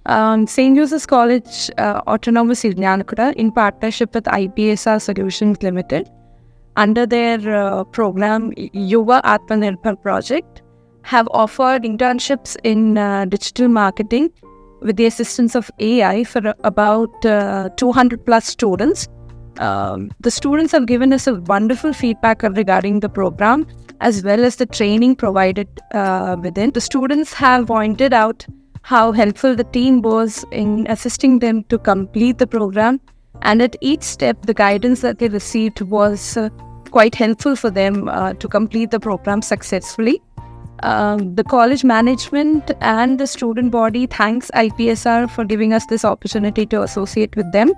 St. Joseph's College Autonomous Irinjalakuda, in partnership with IPSR Solutions Limited, under their program Yuva Atmanirbhar project, have offered internships in digital marketing with the assistance of AI for about 200 plus students. The students have given us a wonderful feedback regarding the program as well as the training provided within. The students have pointed out how helpful the team was in assisting them to complete the program, and at each step the guidance that they received was quite helpful for them to complete the program successfully. The college management and the student body thanks IPSR for giving us this opportunity to associate with them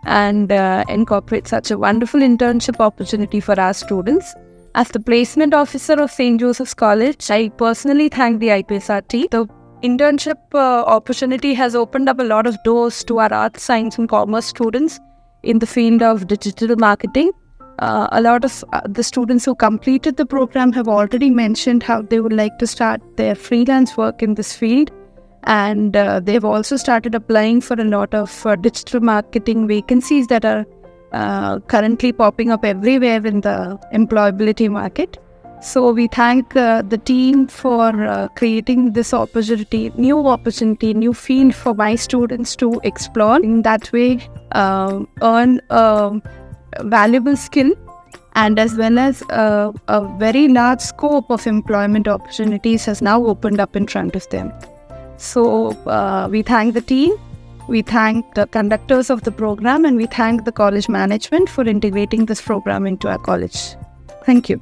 and incorporate such a wonderful internship opportunity for our students. As the placement officer of St. Joseph's College, I personally thank the IPSR team. The internship opportunity has opened up a lot of doors to our arts, science and commerce students in the field of digital marketing. A lot of the students who completed the program have already mentioned how they would like to start their freelance work in this field, and they've also started applying for a lot of digital marketing vacancies that are currently popping up everywhere in the employability market. So we thank the team for creating this opportunity, new field for my students to explore. In that way, earn a valuable skill and as well as a very large scope of employment opportunities has now opened up in front of them. So we thank the team, we thank the conductors of the program, and we thank the college management for integrating this program into our college. Thank you.